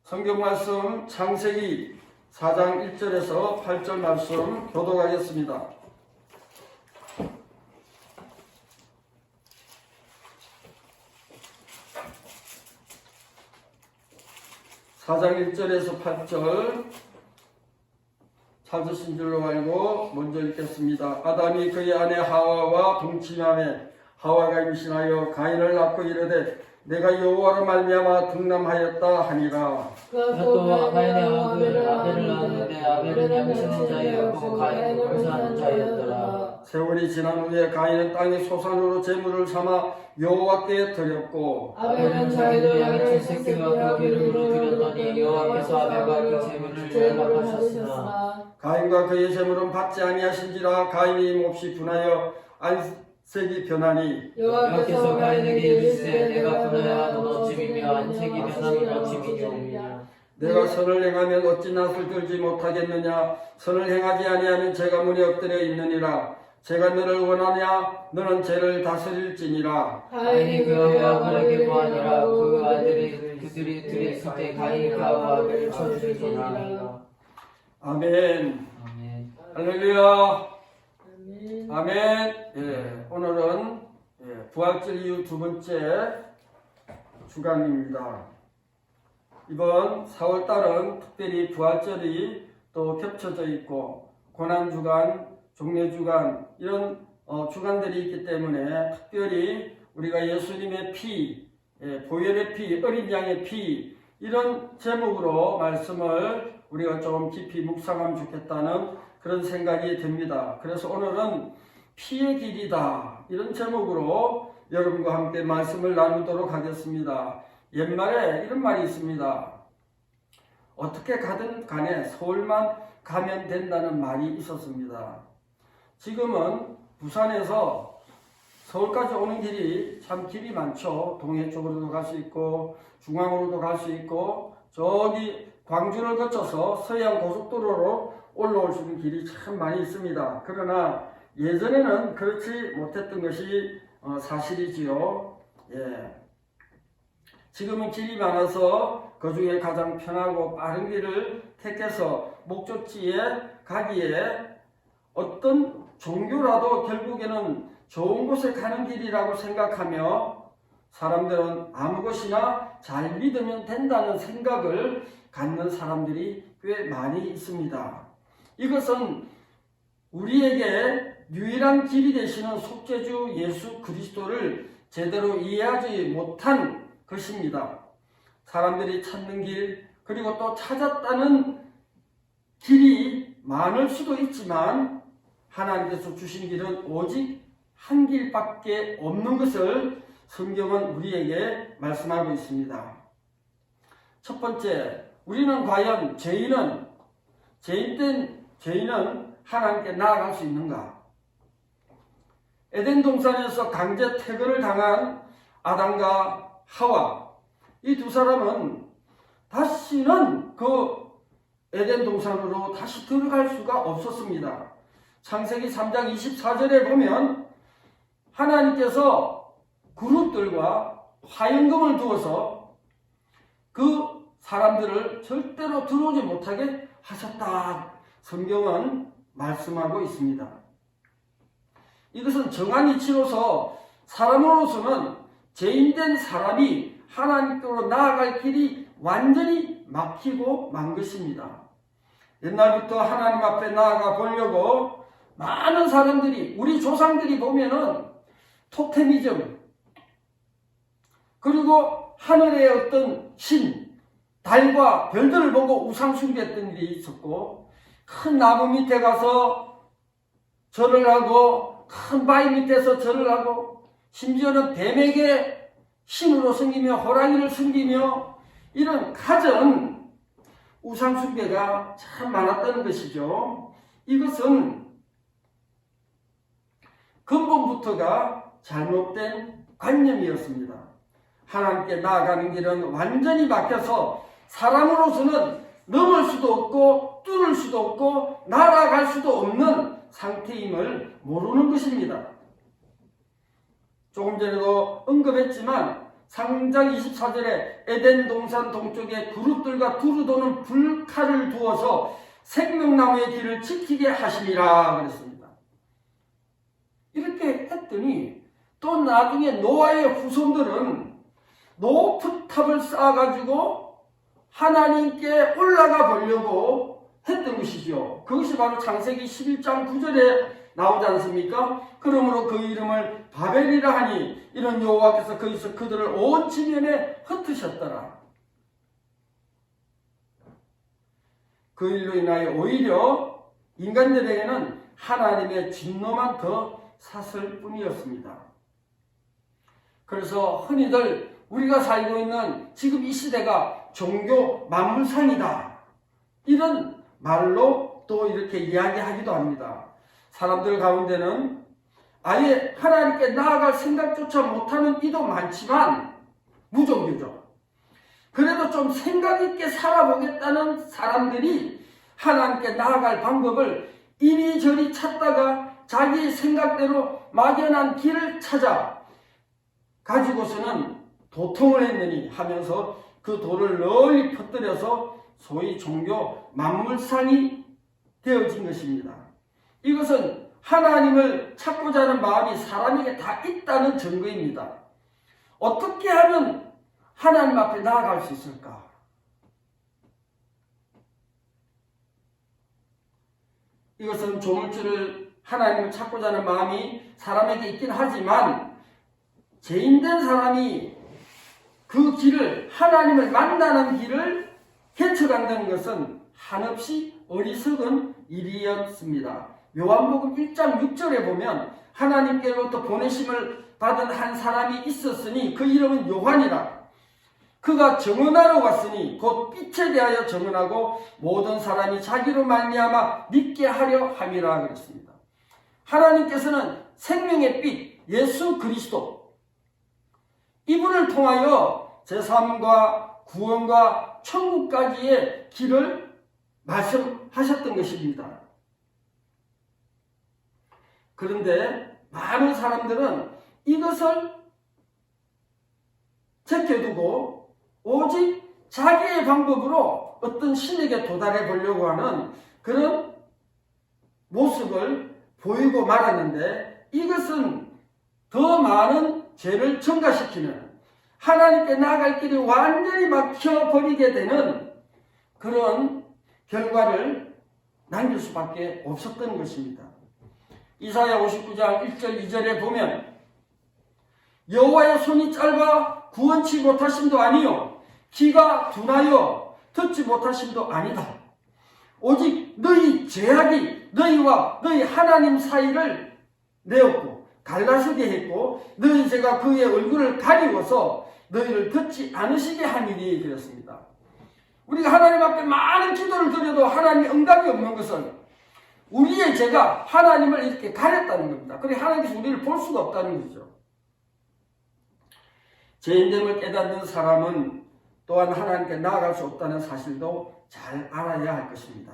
성경 말씀 창세기 4장 1절에서 8절 말씀 교독하겠습니다. 사장 1절에서 8절 찾으신 줄로 알고 먼저 읽겠습니다. 아담이 그의 아내 하와와 동침하며 하와가 임신하여 가인을 낳고 이르되 내가 여호와로 말미암아 등남하였다 하니라. 또 가인의 아들을 낳았는데 아벨은 양심의 자였고 가인은 불사하는 자였더라. 세월이 지난 후에 가인은 땅의 소산으로 제물을 삼아 여호와께 드렸고 아벨은 자기도 양의 첫 새끼와 그 기름으로 드렸더니 여호와께서 아벨과 그 제물을 연락하셨으나 가인과 그의 제물은 받지 아니하신지라 가인이 몹시 분하여 안색이 변하니 여호와께서 가인에게 이르시되 내가 분하여하는 어찌미며 안색이 변하는 어찌미뇨. 내가 선을 행하면 어찌 낯을 들지 못하겠느냐. 선을 행하지 아니하면 죄가 문에 엎드려 있느니라. 제가 너를 원하냐 너는 죄를 다스릴지니라. 가인이 그 아벨에게 보아니라. 그 아들이 그들이 둘이 있을 때 가인이 그 아벨을 쳐 죽이니라. 아멘. 아멘. 할렐루야. 아멘. 예, 오늘은 부활절 이후 두 번째 주간입니다. 이번 4월달은 특별히 부활절이 또 겹쳐져 있고 고난주간, 종례주간 이런 주간들이 있기 때문에 특별히 우리가 예수님의 피, 보혈의 피, 어린 양의 피 이런 제목으로 말씀을 우리가 좀 깊이 묵상하면 좋겠다는 그런 생각이 듭니다. 그래서 오늘은 피의 길이다 이런 제목으로 여러분과 함께 말씀을 나누도록 하겠습니다. 옛말에 이런 말이 있습니다. 어떻게 가든 간에 서울만 가면 된다는 말이 있었습니다. 지금은 부산에서 서울까지 오는 길이 참 길이 많죠. 동해 쪽으로도 갈 수 있고 중앙으로도 갈 수 있고 저기 광주를 거쳐서 서해안 고속도로로 올라올 수 있는 길이 참 많이 있습니다. 그러나 예전에는 그렇지 못했던 것이 사실이지요. 예. 지금은 길이 많아서 그 중에 가장 편하고 빠른 길을 택해서 목적지에 가기에 어떤 종교라도 결국에는 좋은 곳에 가는 길이라고 생각하며 사람들은 아무 것이나 잘 믿으면 된다는 생각을 갖는 사람들이 꽤 많이 있습니다. 이것은 우리에게 유일한 길이 되시는 속죄주 예수 그리스도를 제대로 이해하지 못한 것입니다. 사람들이 찾는 길 그리고 또 찾았다는 길이 많을 수도 있지만 하나님께서 주신 길은 오직 한 길밖에 없는 것을 성경은 우리에게 말씀하고 있습니다. 첫 번째, 우리는 과연 죄인은 하나님께 나아갈 수 있는가? 에덴 동산에서 강제 퇴거를 당한 아담과 하와 이 두 사람은 다시는 그 에덴 동산으로 다시 들어갈 수가 없었습니다. 창세기 3장 24절에 보면 하나님께서 그룹들과 화영금을 두어서 그 사람들을 절대로 들어오지 못하게 하셨다. 성경은 말씀하고 있습니다. 이것은 정한 이치로서 사람으로서는 죄인된 사람이 하나님께로 나아갈 길이 완전히 막히고 만 것입니다. 옛날부터 하나님 앞에 나아가 보려고 많은 사람들이 우리 조상들이 보면은 토테미즘 그리고 하늘의 어떤 신, 달과 별들을 보고 우상 숭배했던 일이 있었고 큰 나무 밑에 가서 절을 하고 큰 바위 밑에서 절을 하고 심지어는 뱀에게 신으로 섬기며 호랑이를 섬기며 이런 가전 우상 숭배가 참 많았다는 것이죠. 이것은 근본부터가 잘못된 관념이었습니다. 하나님께 나아가는 길은 완전히 막혀서 사람으로서는 넘을 수도 없고 뚫을 수도 없고 날아갈 수도 없는 상태임을 모르는 것입니다. 조금 전에도 언급했지만 3장 24절에 에덴 동산 동쪽에 그룹들과 두루 도는 불칼을 두어서 생명나무의 길을 지키게 하심이라 그랬습니다. 이렇게 했더니 또 나중에 노아의 후손들은 높은 탑을 쌓아가지고 하나님께 올라가 보려고 했던 것이죠. 그것이 바로 창세기 11장 9절에 나오지 않습니까? 그러므로 그 이름을 바벨이라 하니 이런 여호와께서 거기서 그들을 온 지면에 흩으셨더라. 그 일로 인하여 오히려 인간들에게는 하나님의 진노만 더 샀을 뿐이었습니다. 그래서 흔히들 우리가 살고 있는 지금 이 시대가 종교 만물상이다, 이런 말로 또 이렇게 이야기하기도 합니다. 사람들 가운데는 아예 하나님께 나아갈 생각조차 못하는 이도 많지만 무종교죠. 그래도 좀 생각 있게 살아보겠다는 사람들이 하나님께 나아갈 방법을 이리저리 찾다가 자기의 생각대로 막연한 길을 찾아 가지고서는 도통을 했느니 하면서 그 도를 널리 퍼뜨려서 소위 종교 만물상이 되어진 것입니다. 이것은 하나님을 찾고자 하는 마음이 사람에게 다 있다는 증거입니다. 어떻게 하면 하나님 앞에 나아갈 수 있을까? 이것은 조물주를 하나님을 찾고자 하는 마음이 사람에게 있긴 하지만 죄인된 사람이 그 길을, 하나님을 만나는 길을 헤쳐간다는 것은 한없이 어리석은 일이었습니다. 요한복음 1장 6절에 보면 하나님께로부터 보내심을 받은 한 사람이 있었으니 그 이름은 요한이라. 그가 정언하러 왔으니 곧 빛에 대하여 정언하고 모든 사람이 자기로 말미암아 믿게 하려 함이라 그랬습니다. 하나님께서는 생명의 빛 예수 그리스도, 이분을 통하여 제3과 구원과 천국까지의 길을 말씀하셨던 것입니다. 그런데 많은 사람들은 이것을 제껴두고 오직 자기의 방법으로 어떤 신에게 도달해 보려고 하는 그런 모습을 보이고 말았는데, 이것은 더 많은 죄를 증가시키는, 하나님께 나아갈 길이 완전히 막혀버리게 되는 그런 결과를 남길 수밖에 없었던 것입니다. 이사야 59장 1절 2절에 보면 여호와의 손이 짧아 구원치 못하심도 아니요 귀가 둔하여 듣지 못하심도 아니다. 오직 너희 죄악이 너희와 너희 하나님 사이를 내었고 갈라서게 했고 너희 죄가 그의 얼굴을 가리워서 너희를 듣지 않으시게 함이니 그랬습니다. 우리가 하나님 앞에 많은 기도를 드려도 하나님의 응답이 없는 것은 우리의 죄가 하나님을 이렇게 가렸다는 겁니다. 그래 하나님께서 우리를 볼 수가 없다는 거죠. 죄인됨을 깨닫는 사람은 또한 하나님께 나아갈 수 없다는 사실도 잘 알아야 할 것입니다.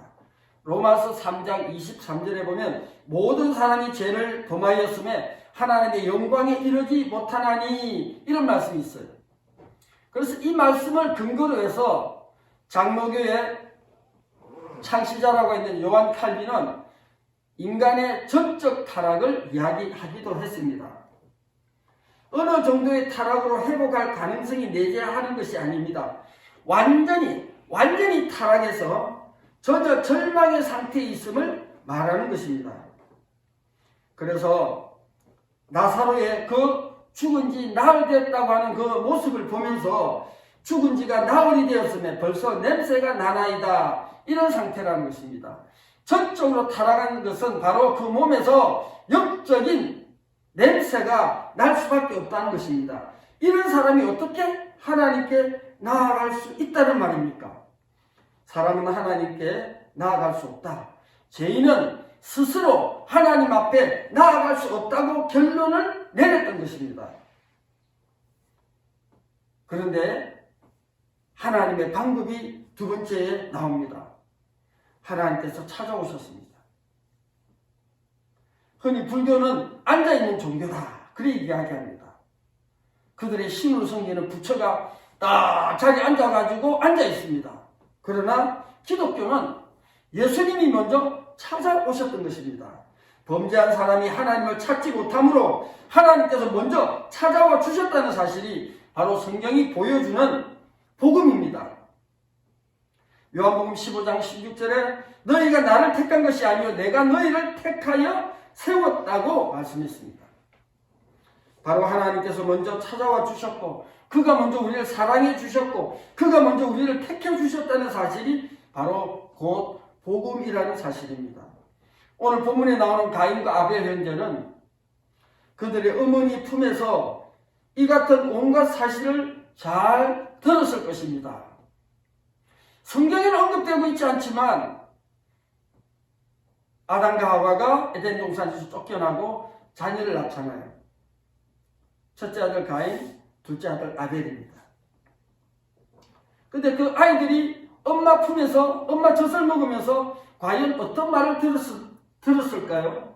로마서 3장 23절에 보면 모든 사람이 죄를 범하였음에 하나님의 영광에 이르지 못하나니, 이런 말씀이 있어요. 그래서 이 말씀을 근거로 해서 장로교의 창시자라고 있는 요한 칼빈은 인간의 전적 타락을 이야기하기도 했습니다. 어느 정도의 타락으로 회복할 가능성이 내재하는 것이 아닙니다. 완전히 타락해서 전혀 절망의 상태에 있음을 말하는 것입니다. 그래서 나사로의 그 죽은 지 나흘 됐다고 하는 그 모습을 보면서 죽은 지가 나흘이 되었음에 벌써 냄새가 나나이다, 이런 상태라는 것입니다. 전적으로 타락한 것은 바로 그 몸에서 영적인 냄새가 날 수밖에 없다는 것입니다. 이런 사람이 어떻게 하나님께 나아갈 수 있다는 말입니까? 사람은 하나님께 나아갈 수 없다. 죄인은 스스로 하나님 앞에 나아갈 수 없다고 결론을 내렸던 것입니다. 그런데 하나님의 방법이 두 번째에 나옵니다. 하나님께서 찾아오셨습니다. 흔히 불교는 앉아있는 종교다, 그렇게 이야기합니다. 그들의 신으로 섬기는 부처가 딱 자리에 앉아가지고 앉아 있습니다. 그러나 기독교는 예수님이 먼저 찾아오셨던 것입니다. 범죄한 사람이 하나님을 찾지 못하므로 하나님께서 먼저 찾아와 주셨다는 사실이 바로 성경이 보여주는 복음입니다. 요한복음 15장 16절에 너희가 나를 택한 것이 아니요 내가 너희를 택하여 세웠다고 말씀했습니다. 바로 하나님께서 먼저 찾아와 주셨고 그가 먼저 우리를 사랑해 주셨고 그가 먼저 우리를 택해 주셨다는 사실이 바로 곧 복음이라는 사실입니다. 오늘 본문에 나오는 가인과 아벨 형제는 그들의 어머니 품에서 이 같은 온갖 사실을 잘 들었을 것입니다. 성경에는 언급되고 있지 않지만 아담과 하와가 에덴 동산에서 쫓겨나고 자녀를 낳잖아요. 첫째 아들 가인, 둘째 아들 아벨입니다. 근데 그 아이들이 엄마 품에서 엄마 젖을 먹으면서 과연 어떤 말을 들었을까요?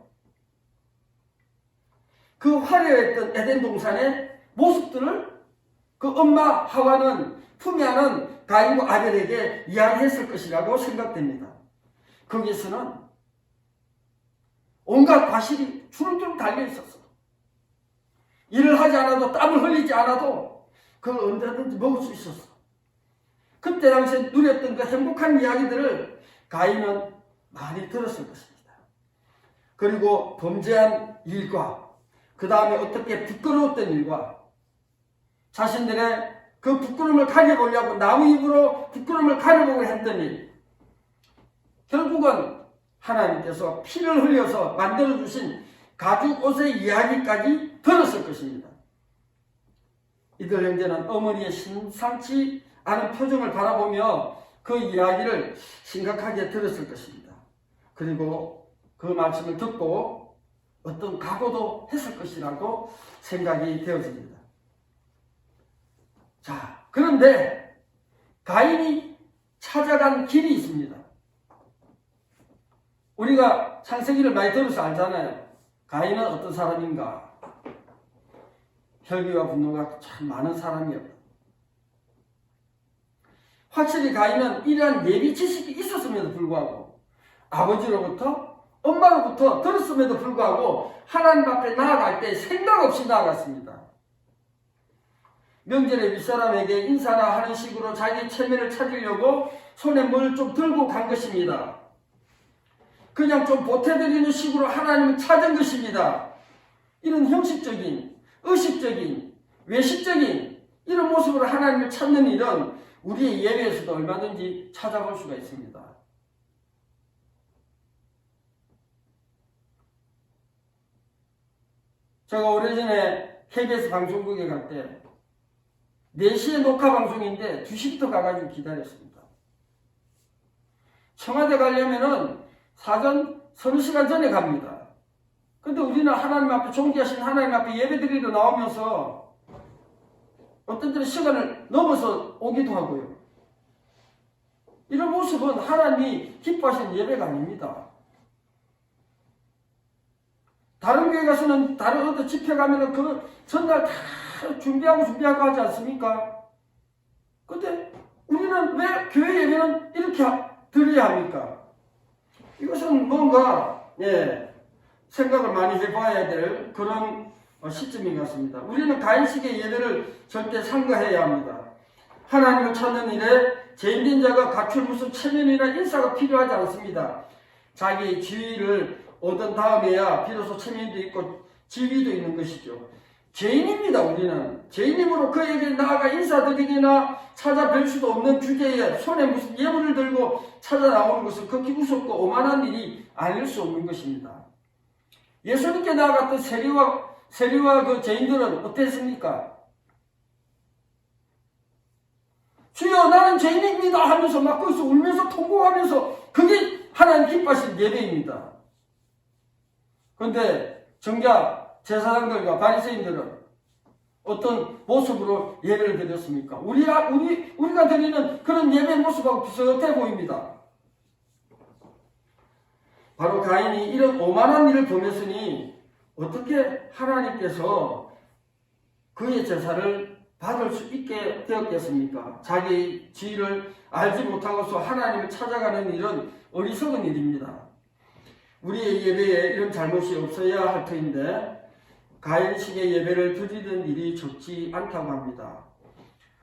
그 화려했던 에덴 동산의 모습들을 그 엄마 하와는 품에 안은 가인과 아벨에게 이야기했을 것이라고 생각됩니다. 거기에서는 온갖 과실이 주름주름 달려 있었어. 일을 하지 않아도 땀을 흘리지 않아도 그걸 언제든지 먹을 수 있었어. 그때 당시에 누렸던 그 행복한 이야기들을 가인은 많이 들었을 것입니다. 그리고 범죄한 일과 그 다음에 어떻게 부끄러웠던 일과 자신들의 그 부끄러움을 가려보려고 나무 잎으로 부끄러움을 가려보고 했던 일, 결국은 하나님께서 피를 흘려서 만들어주신 가죽 옷의 이야기까지 들었을 것입니다. 이들 형제는 어머니의 심상치 않은 표정을 바라보며 그 이야기를 심각하게 들었을 것입니다. 그리고 그 말씀을 듣고 어떤 각오도 했을 것이라고 생각이 되어집니다. 자, 그런데 가인이 찾아간 길이 있습니다. 우리가 창세기를 많이 들어서 알잖아요. 가인은 어떤 사람인가? 혈기와 분노가 참 많은 사람이었다. 확실히 가인은 이러한 예비 지식이 있었음에도 불구하고 아버지로부터 엄마로부터 들었음에도 불구하고 하나님 앞에 나아갈 때 생각 없이 나아갔습니다. 명절에 윗사람에게 인사나 하는 식으로 자기 체면을 찾으려고 손에 뭘 좀 들고 간 것입니다. 그냥 좀 보태드리는 식으로 하나님을 찾은 것입니다. 이런 형식적인, 의식적인, 외식적인 이런 모습으로 하나님을 찾는 일은 우리의 예배에서도 얼마든지 찾아볼 수가 있습니다. 제가 오래전에 KBS 방송국에 갈 때 4시에 녹화 방송인데 2시부터 가가지고 기다렸습니다. 청와대 가려면은 사전 30시간 전에 갑니다. 근데 우리는 하나님 앞에 존귀하신 하나님 앞에 예배드리러 나오면서 어떤 때는 시간을 넘어서 오기도 하고요. 이런 모습은 하나님이 기뻐하시는 예배가 아닙니다. 다른 교회 가서는 다른 어떤 집회 가면은 그 전날 다 준비하고 하지 않습니까? 근데 우리는 왜 교회 예배는 이렇게 드려야 합니까? 이것은 뭔가 생각을 많이 해봐야 될 그런 시점인 것 같습니다. 우리는 가인식의 예배를 절대 삼가해야 합니다. 하나님을 찾는 일에 죄인된 자가 갖출 무슨 체면이나 인사가 필요하지 않습니다. 자기의 지위를 얻은 다음에야 비로소 체면도 있고 지위도 있는 것이죠. 죄인입니다. 우리는 죄인이므로 그에게 나아가 인사드리기나 찾아뵐 수도 없는 주제에 손에 무슨 예물을 들고 찾아 나오는 것은 극히 무섭고 오만한 일이 아닐 수 없는 것입니다. 예수님께 나아갔던 세리와 그 죄인들은 어땠습니까? 주여 나는 죄인입니다 하면서 막 거기서 울면서 통곡하면서 그게 하나님 기뻐하신 예배입니다. 그런데 정작 제사장들과 바리새인들은 어떤 모습으로 예배를 드렸습니까? 우리가 드리는 그런 예배의 모습하고 비슷해 보입니다. 바로 가인이 이런 오만한 일을 범했으니 어떻게 하나님께서 그의 제사를 받을 수 있게 되었겠습니까? 자기 지위를 알지 못하고서 하나님을 찾아가는 일은 어리석은 일입니다. 우리의 예배에 이런 잘못이 없어야 할 터인데 가인식의 예배를 드리는 일이 적지 않다고 합니다.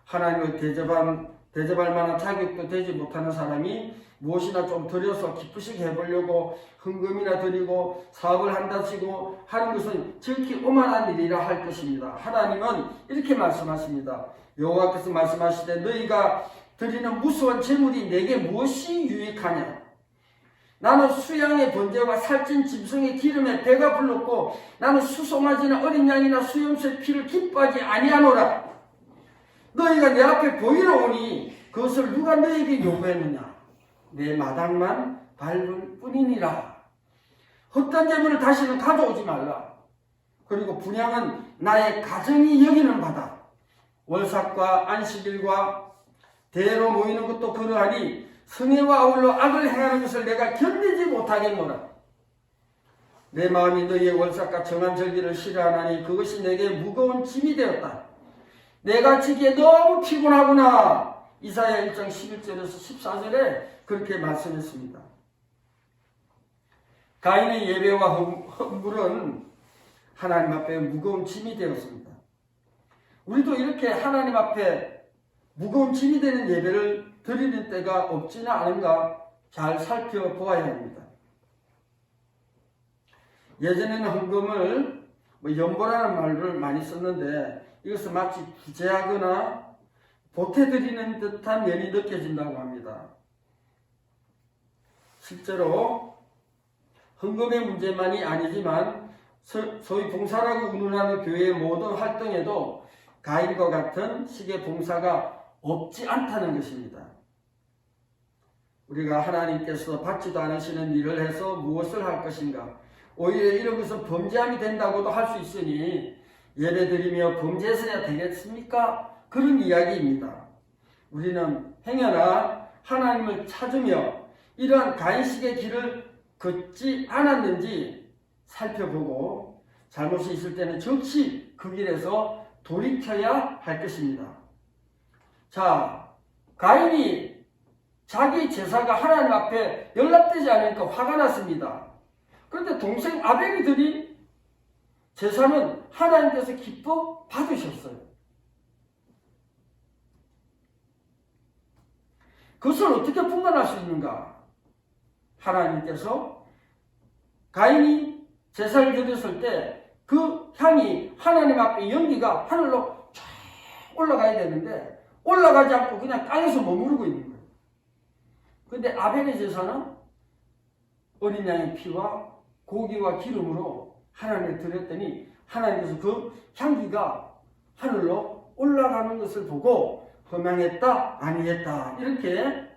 하나님을 대접할 만한 자격도 되지 못하는 사람이 무엇이나 좀 드려서 기쁘시게 해보려고 헌금이나 드리고 사업을 한다시고 하는 것은 지극히 오만한 일이라 할 것입니다. 하나님은 이렇게 말씀하십니다. 여호와께서 말씀하시되 너희가 드리는 무수한 재물이 내게 무엇이 유익하냐? 나는 수양의 번제와 살찐 짐승의 기름에 배가 불렀고 나는 수송아지나 어린 양이나 수염소의 피를 기뻐하지 아니하노라. 너희가 내 앞에 보이러 오니 그것을 누가 너희에게 요구했느냐? 내 마당만 밟을 뿐이니라. 헛된 재물을 다시는 가져오지 말라. 그리고 분향은 나의 가정이 여기는 바다. 월삭과 안식일과 대로 모이는 것도 그러하니 성회와 아울러 악을 행하는 것을 내가 견디지 못하겠노라. 내 마음이 너희의 월삭과 정한 절기를 싫어하나니 그것이 내게 무거운 짐이 되었다. 내가 지기에 너무 피곤하구나. 이사야 1장 11절에서 14절에 그렇게 말씀했습니다. 가인의 예배와 헌물은 하나님 앞에 무거운 짐이 되었습니다. 우리도 이렇게 하나님 앞에 무거운 짐이 되는 예배를 드리는 때가 없지는 않은가 잘 살펴보아야 합니다. 예전에는 헌금을 연보라는 말을 많이 썼는데 이것은 마치 구제하거나 보태드리는 듯한 면이 느껴진다고 합니다. 실제로 헌금의 문제만이 아니지만 소위 봉사라고 운운하는 교회의 모든 활동에도 가인과 같은 식의 봉사가 없지 않다는 것입니다. 우리가 하나님께서 받지도 않으시는 일을 해서 무엇을 할 것인가? 오히려 이런 것은 범죄함이 된다고도 할 수 있으니 예배드리며 범죄해서야 되겠습니까? 그런 이야기입니다. 우리는 행여나 하나님을 찾으며 이러한 가인식의 길을 걷지 않았는지 살펴보고 잘못이 있을 때는 즉시 그 길에서 돌이켜야 할 것입니다. 자, 가인이 자기 제사가 하나님 앞에 연락되지 않으니까 화가 났습니다. 그런데 동생 아벨이 드린 제사는 하나님께서 기뻐 받으셨어요. 그것을 어떻게 분간할 수 있는가? 하나님께서 가인이 제사를 드렸을 때 그 향이 하나님 앞에 연기가 하늘로 쫙 올라가야 되는데 올라가지 않고 그냥 땅에서 머무르고 있는 거예요. 그런데 아벨의 제사는 어린 양의 피와 고기와 기름으로 하나님께 드렸더니 하나님께서 그 향기가 하늘로 올라가는 것을 보고 허망했다 아니했다 이렇게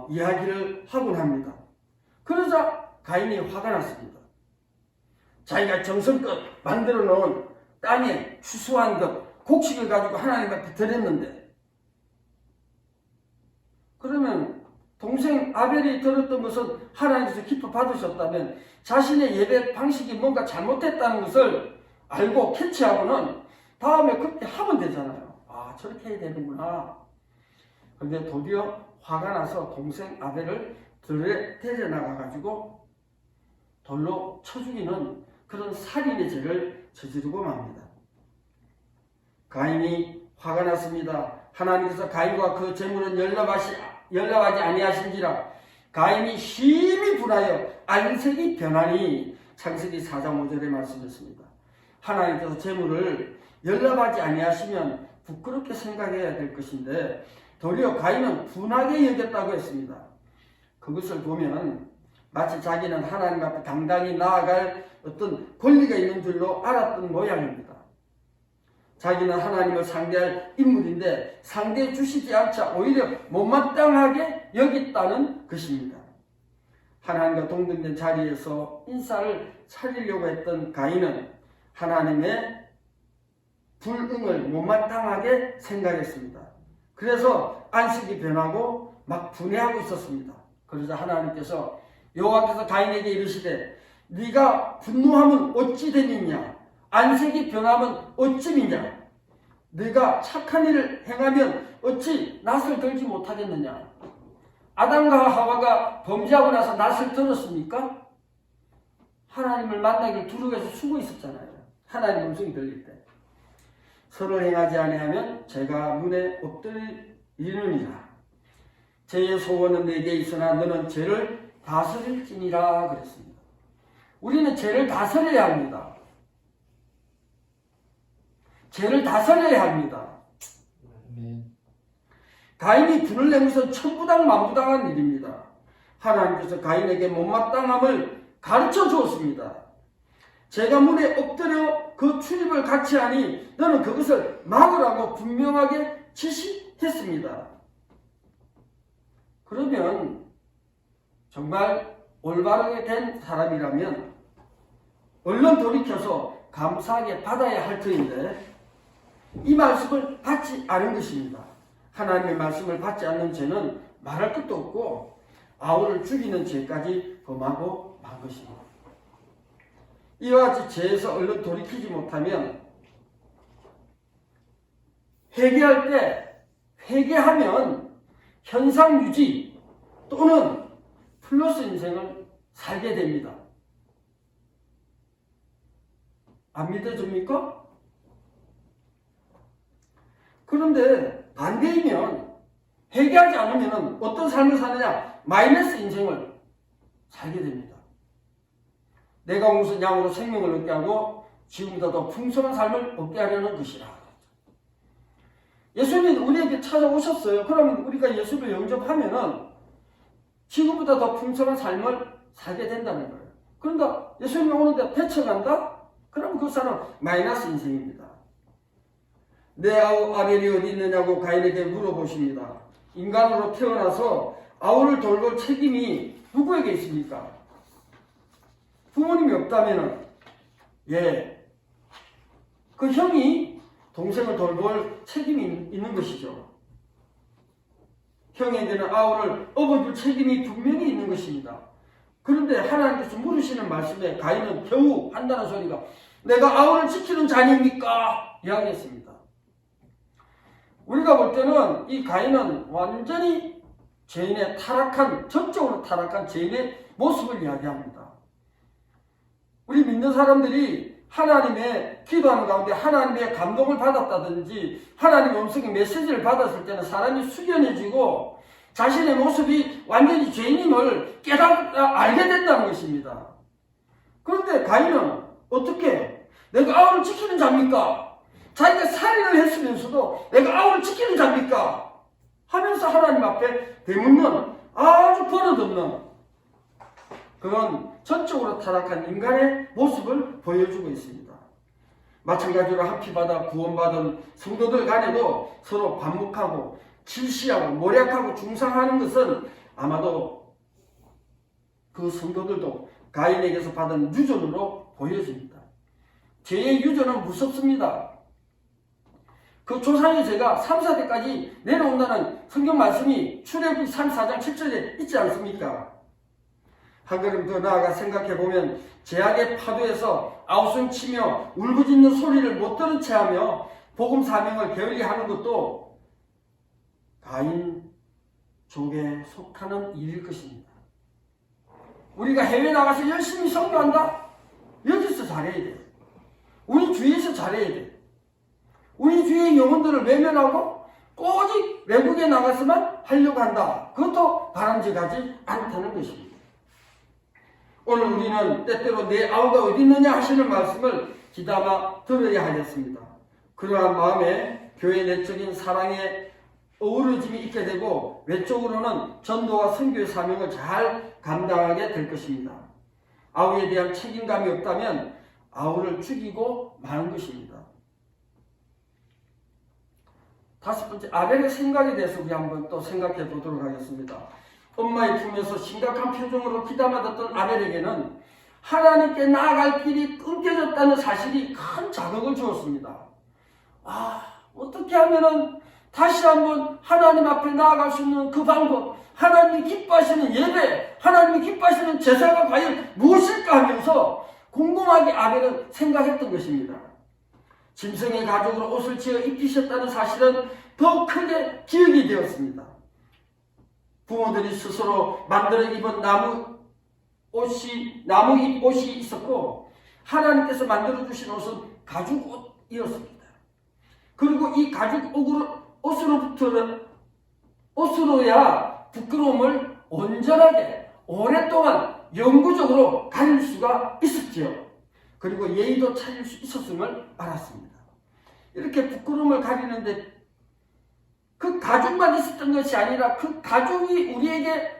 이야기를 하곤 합니다. 그러자 가인이 화가 났습니다. 자기가 정성껏 만들어 놓은 땅에 추수한 것 곡식을 가지고 하나님 앞에 드렸는데 그러면 동생 아벨이 드렸던 것은 하나님께서 기뻐 받으셨다면 자신의 예배 방식이 뭔가 잘못됐다는 것을 알고 캐치하고는 다음에 그렇게 하면 되잖아요. 아, 저렇게 해야 되는구나. 그런데 도리어 화가 나서 동생 아벨을 들에 데려나가가지고 돌로 쳐 죽이는 그런 살인의 죄를 저지르고 맙니다. 가인이 화가 났습니다. 하나님께서 가인과 그 재물은 연락하지 아니하신지라. 가인이 심히 분하여 안색이 변하니 창세기 4장 5절에 말씀했습니다. 하나님께서 재물을 연락하지 아니하시면 부끄럽게 생각해야 될 것인데 도리어 가인은 분하게 여겼다고 했습니다. 그것을 보면 마치 자기는 하나님 앞에 당당히 나아갈 어떤 권리가 있는 줄로 알았던 모양입니다. 자기는 하나님을 상대할 인물인데 상대해 주시지 않자 오히려 못마땅하게 여겼다는 것입니다. 하나님과 동등된 자리에서 인사를 차리려고 했던 가인은 하나님의 불응을 못마땅하게 생각했습니다. 그래서 안식이 변하고 막 분해하고 있었습니다. 그러자 하나님께서 여호와께서 가인에게 이르시되 네가 분노하면 어찌 되느냐? 안색이 변하면 어찌미냐? 네가 착한 일을 행하면 어찌 낯을 들지 못하겠느냐? 아담과 하와가 범죄하고 나서 낯을 들었습니까? 하나님을 만나길 두려워해서 숨어 있었잖아요. 하나님 음성이 들릴 때. 서로 행하지 아니하면 제가 문에 엎드리느니라. 죄의 소원은 내게 있으나 너는 죄를 다스릴지니라 그랬습니다. 우리는 죄를 다스려야 합니다. 죄를 다스려야 합니다. 가인이 분을 내면서 천부당 만부당한 일입니다. 하나님께서 가인에게 못마땅함을 가르쳐 주었습니다. 제가 문에 엎드려 그 출입을 같이 하니 너는 그것을 막으라고 분명하게 지시했습니다. 그러면 정말 올바르게 된 사람이라면 얼른 돌이켜서 감사하게 받아야 할 터인데 이 말씀을 받지 않은 것입니다. 하나님의 말씀을 받지 않는 죄는 말할 것도 없고 아우를 죽이는 죄까지 범하고 만 것입니다. 이와 같이 죄에서 얼른 돌이키지 못하면 회개할 때 회개하면 현상 유지 또는 플러스 인생을 살게 됩니다. 안 믿어집니까? 그런데 반대이면 회개하지 않으면 어떤 삶을 사느냐? 마이너스 인생을 살게 됩니다. 내가 온 양으로 생명을 얻게 하고 지금보다 더 풍성한 삶을 얻게 하려는 것이라. 예수님이 우리에게 찾아오셨어요. 그러면 우리가 예수를 영접하면은 지금보다 더 풍성한 삶을 살게 된다는 거예요. 그런데 예수님이 오는데 배척한다? 그럼 그 사람은 마이너스 인생입니다. 내 아우 아벨이 어디 있느냐고 가인에게 물어보십니다. 인간으로 태어나서 아우를 돌볼 책임이 누구에게 있습니까? 부모님이 없다면은 그 형이 동생을 돌볼 책임이 있는 것이죠. 형에게는 아우를 업어줄 책임이 분명히 있는 것입니다. 그런데 하나님께서 물으시는 말씀에 가인은 겨우 한다는 소리가 내가 아우를 지키는 자니입니까? 이야기했습니다. 우리가 볼 때는 이 가인은 완전히 죄인의 타락한, 전적으로 타락한 죄인의 모습을 이야기합니다. 우리 믿는 사람들이 하나님의 기도하는 가운데 하나님의 감동을 받았다든지 하나님의 음성의 메시지를 받았을 때는 사람이 숙연해지고 자신의 모습이 완전히 죄인임을 알게 된다는 것입니다. 그런데 가인은 어떻게 내가 아우를 지키는 자입니까? 자기가 살인을 했으면서도 내가 아우를 지키는 자입니까? 하면서 하나님 앞에 되묻는 아주 버릇없는 그런 전적으로 타락한 인간의 모습을 보여주고 있습니다. 마찬가지로 합의받아 구원받은 성도들 간에도 서로 반목하고 질시하고 모략하고 중상하는 것은 아마도 그 성도들도 가인에게서 받은 유전으로 보여집니다. 죄의 유전은 무섭습니다. 그 조상의 죄가 3, 4대까지 내려온다는 성경 말씀이 출애굽기 34장 7절에 있지 않습니까? 한 걸음 더 나아가 생각해보면 죄악의 파도에서 아우성치며 울부짖는 소리를 못 들은 채하며 복음 사명을 게을리하는 것도 가인족에 속하는 일일 것입니다. 우리가 해외 나가서 열심히 선교한다? 여기서 잘해야 돼. 우리 주위에서 잘해야 돼. 우리 주위의 영혼들을 외면하고 오직 외국에 나가서만 하려고 한다. 그것도 바람직하지 않다는 것입니다. 오늘 우리는 때때로 내 아우가 어디 있느냐 하시는 말씀을 귀담아 들어야 하겠습니다. 그러한 마음에 교회 내적인 사랑의 어우러짐이 있게 되고 외적으로는 전도와 선교의 사명을 잘 감당하게 될 것입니다. 아우에 대한 책임감이 없다면 아우를 죽이고 마는 것입니다. 다섯 번째, 아벨의 생각에 대해서 우리 한번 또 생각해 보도록 하겠습니다. 엄마의 품에서 심각한 표정으로 귀담아 듣던 아벨에게는 하나님께 나아갈 길이 끊겨졌다는 사실이 큰 자극을 주었습니다. 어떻게 하면은 다시 한번 하나님 앞에 나아갈 수 있는 그 방법, 하나님이 기뻐하시는 예배, 하나님이 기뻐하시는 제사가 과연 무엇일까 하면서 곰곰하게 아벨은 생각했던 것입니다. 짐승의 가죽으로 옷을 지어 입히셨다는 사실은 더 크게 기억이 되었습니다. 부모들이 스스로 만들어 입은 나무 잎 옷이 있었고 하나님께서 만들어 주신 옷은 가죽 옷이었습니다. 그리고 이 가죽 옷으로야 부끄러움을 온전하게 오랫동안 영구적으로 가릴 수가 있었지요. 그리고 예의도 차릴 수 있었음을 알았습니다. 이렇게 부끄러움을 가리는데 그 가죽만 있었던 것이 아니라 그 가죽이 우리에게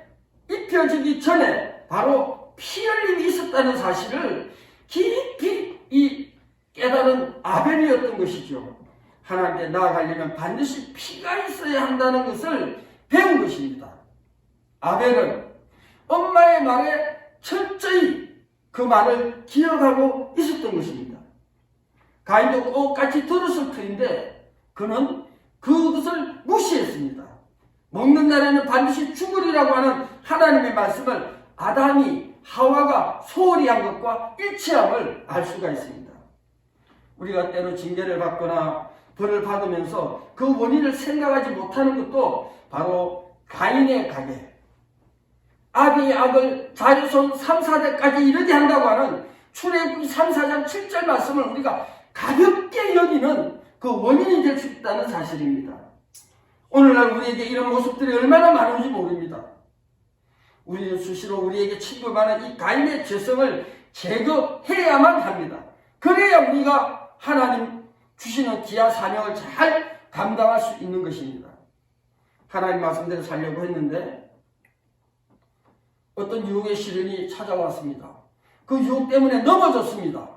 입혀지기 전에 바로 피 흘림이 있었다는 사실을 깊이 깨달은 아벨이었던 것이죠. 하나님께 나아가려면 반드시 피가 있어야 한다는 것을 배운 것입니다. 아벨은 엄마의 말에 철저히 그 말을 기억하고 있었던 것입니다. 가인도 똑같이 들었을 터인데 그는 그것을 무시했습니다. 먹는 날에는 반드시 죽으리라고 하는 하나님의 말씀을 아담이 하와가 소홀히 한 것과 일치함을 알 수가 있습니다. 우리가 때로 징계를 받거나 벌을 받으면서 그 원인을 생각하지 못하는 것도 바로 가인의 가계, 아비의 악을 자손 3, 4대까지 이르게 한다고 하는 출애굽기 3, 4장 7절 말씀을 우리가 가볍게 여기는 그 원인이 될 수 있다는 사실입니다. 오늘날 우리에게 이런 모습들이 얼마나 많은지 모릅니다. 우리는 수시로 우리에게 침범하는 이 가인의 죄성을 제거해야만 합니다. 그래야 우리가 하나님 주시는 기하 사명을 잘 감당할 수 있는 것입니다. 하나님 말씀대로 살려고 했는데 어떤 유혹의 시련이 찾아왔습니다. 그 유혹 때문에 넘어졌습니다.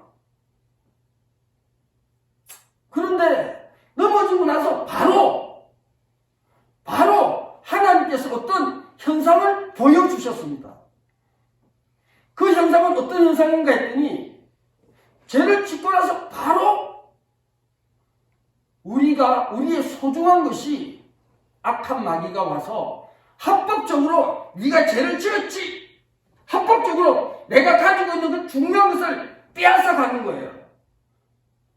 그런데 넘어지고 나서 바로 하나님께서 어떤 현상을 보여주셨습니다. 그 현상은 어떤 현상인가 했더니 죄를 짓고 나서 바로 우리의 소중한 것이 악한 마귀가 와서 합법적으로 네가 죄를 지었지, 합법적으로 내가 가지고 있는 그 중요한 것을 빼앗아가는 거예요.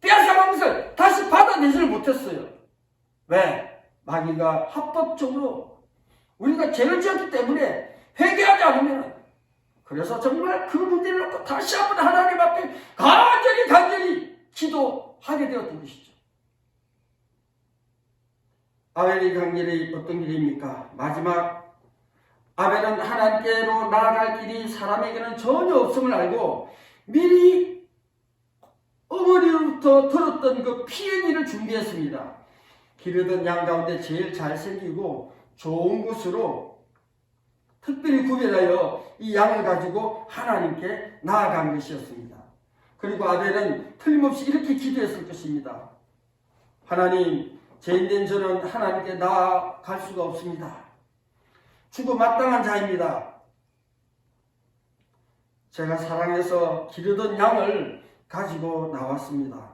빼앗아간 것을 다시 받아내지를 못했어요. 왜? 마귀가 합법적으로 우리가 죄를 지었기 때문에 회개하지 않으면, 그래서 정말 그 문제를 놓고 다시 한번 하나님 앞에 간절히 기도하게 되었던 것이죠. 아벨의 간길이 어떤 길입니까? 마지막 아벨은 하나님께로 나아갈 길이 사람에게는 전혀 없음을 알고 미리 어머니로부터 들었던 그 피의 길을 준비했습니다. 기르던 양 가운데 제일 잘생기고 좋은 것으로 특별히 구별하여 이 양을 가지고 하나님께 나아간 것이었습니다. 그리고 아벨은 틀림없이 이렇게 기도했을 것입니다. 하나님, 죄인된 저는 하나님께 나아갈 수가 없습니다. 죽어 마땅한 자입니다. 제가 사랑해서 기르던 양을 가지고 나왔습니다.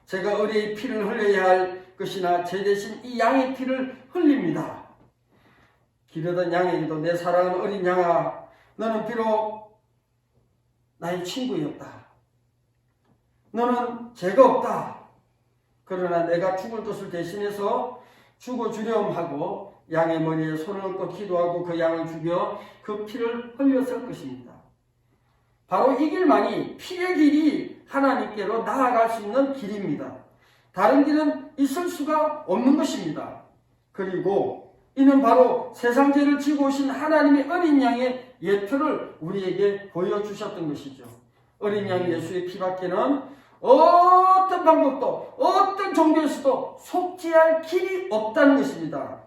제가 의뢰의 피를 흘려야 할 것이나 제 대신 이 양의 피를 흘립니다. 기르던 양에게도 내 사랑하는 어린 양아, 너는 비록 나의 친구였다. 너는 죄가 없다. 그러나 내가 죽을 것을 대신해서 죽어주렴 하고 양의 머리에 손을 얹고 기도하고 그 양을 죽여 그 피를 흘렸을 것입니다. 바로 이 길만이 피의 길이 하나님께로 나아갈 수 있는 길입니다. 다른 길은 있을 수가 없는 것입니다. 그리고 이는 바로 세상 죄를 지고 오신 하나님의 어린 양의 예표를 우리에게 보여주셨던 것이죠. 어린 양 예수의 피밖에는 어떤 방법도 어떤 종교에서도 속죄할 길이 없다는 것입니다.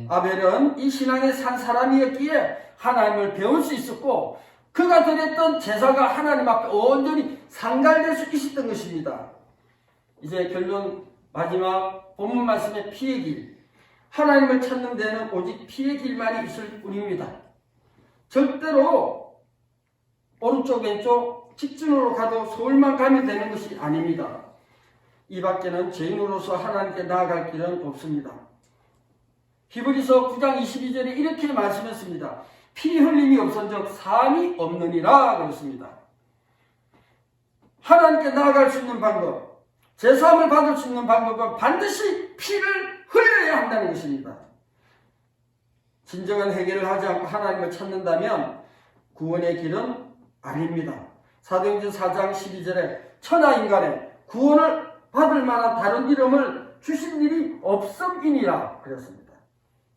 아벨은 이 신앙에 산 사람이었기에 하나님을 배울 수 있었고 그가 드렸던 제사가 하나님 앞에 온전히 상달될 수 있었던 것입니다. 이제 결론 마지막 본문 말씀의 피의 길. 하나님을 찾는 데는 오직 피의 길만이 있을 뿐입니다. 절대로 오른쪽 왼쪽 직진으로 가도 서울만 가면 되는 것이 아닙니다. 이 밖에는 죄인으로서 하나님께 나아갈 길은 없습니다. 히브리서 9장 22절에 이렇게 말씀했습니다. 피 흘림이 없은즉 사함이 없느니라 그렇습니다. 하나님께 나아갈 수 있는 방법, 제사함을 받을 수 있는 방법은 반드시 피를 흘려야 한다는 것입니다. 진정한 해결을 하지 않고 하나님을 찾는다면 구원의 길은 아닙니다. 사도행전 4장 12절에 천하인간의 구원을 받을 만한 다른 이름을 주신 일이 없음이니라 그랬습니다.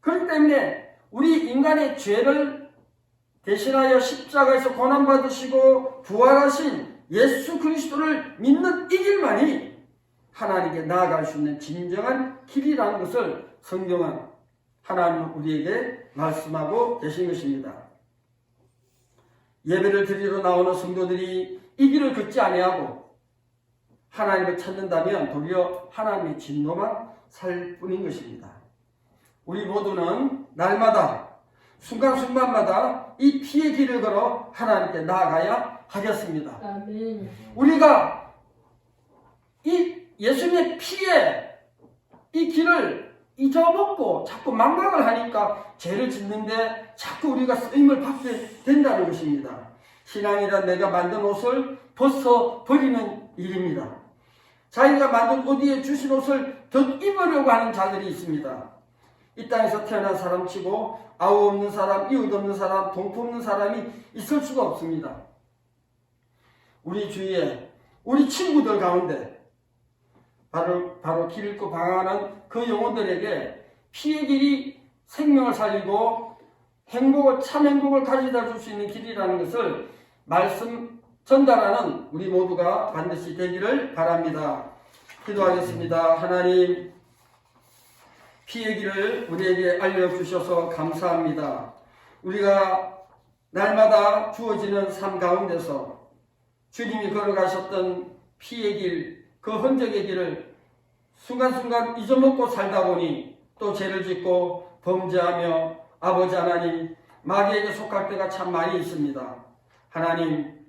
그렇기 때문에 우리 인간의 죄를 대신하여 십자가에서 고난받으시고 부활하신 예수 그리스도를 믿는 이 길만이 하나님께 나아갈 수 있는 진정한 길이라는 것을 성경은 하나님 우리에게 말씀하고 계신 것입니다. 예배를 드리러 나오는 성도들이 이 길을 걷지 아니하고 하나님을 찾는다면 도리어 하나님의 진노만 살 뿐인 것입니다. 우리 모두는 날마다 순간순간마다 이 피의 길을 걸어 하나님께 나아가야 하겠습니다. 아멘. 우리가 이 예수님의 피에 이 길을 잊어먹고 자꾸 망각을 하니까 죄를 짓는데 자꾸 우리가 쓰임을 받게 된다는 것입니다. 신앙이란 내가 만든 옷을 벗어 버리는 일입니다. 자기가 만든 옷 위에 주신 옷을 더 입으려고 하는 자들이 있습니다. 이 땅에서 태어난 사람치고 아우 없는 사람, 이웃 없는 사람, 동포 없는 사람이 있을 수가 없습니다. 우리 주위에 우리 친구들 가운데 바로 길 잃고 방황하는 그 영혼들에게 피의 길이 생명을 살리고 행복을, 참 행복을 가져다 줄 수 있는 길이라는 것을 말씀 전달하는 우리 모두가 반드시 되기를 바랍니다. 기도하겠습니다. 하나님, 피의 길을 우리에게 알려주셔서 감사합니다. 우리가 날마다 주어지는 삶 가운데서 주님이 걸어가셨던 피의 길, 그 흔적의 길을 순간순간 잊어먹고 살다 보니 또 죄를 짓고 범죄하며 아버지 하나님, 마귀에게 속할 때가 참 많이 있습니다. 하나님,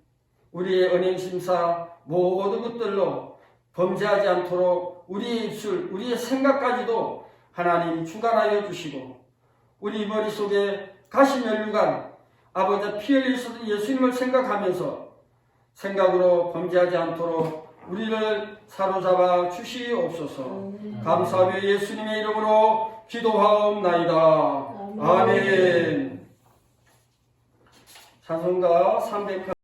우리의 언행심사 모든 것들로 범죄하지 않도록 우리의 입술, 우리의 생각까지도 하나님 주관하여 주시고 우리 머릿속에 가시면류관 아버지 피 흘리셨던 예수님을 생각하면서 생각으로 범죄하지 않도록 우리를 사로잡아 주시옵소서. 감사하며 예수님의 이름으로 기도하옵나이다. 아멘. 찬송가 300편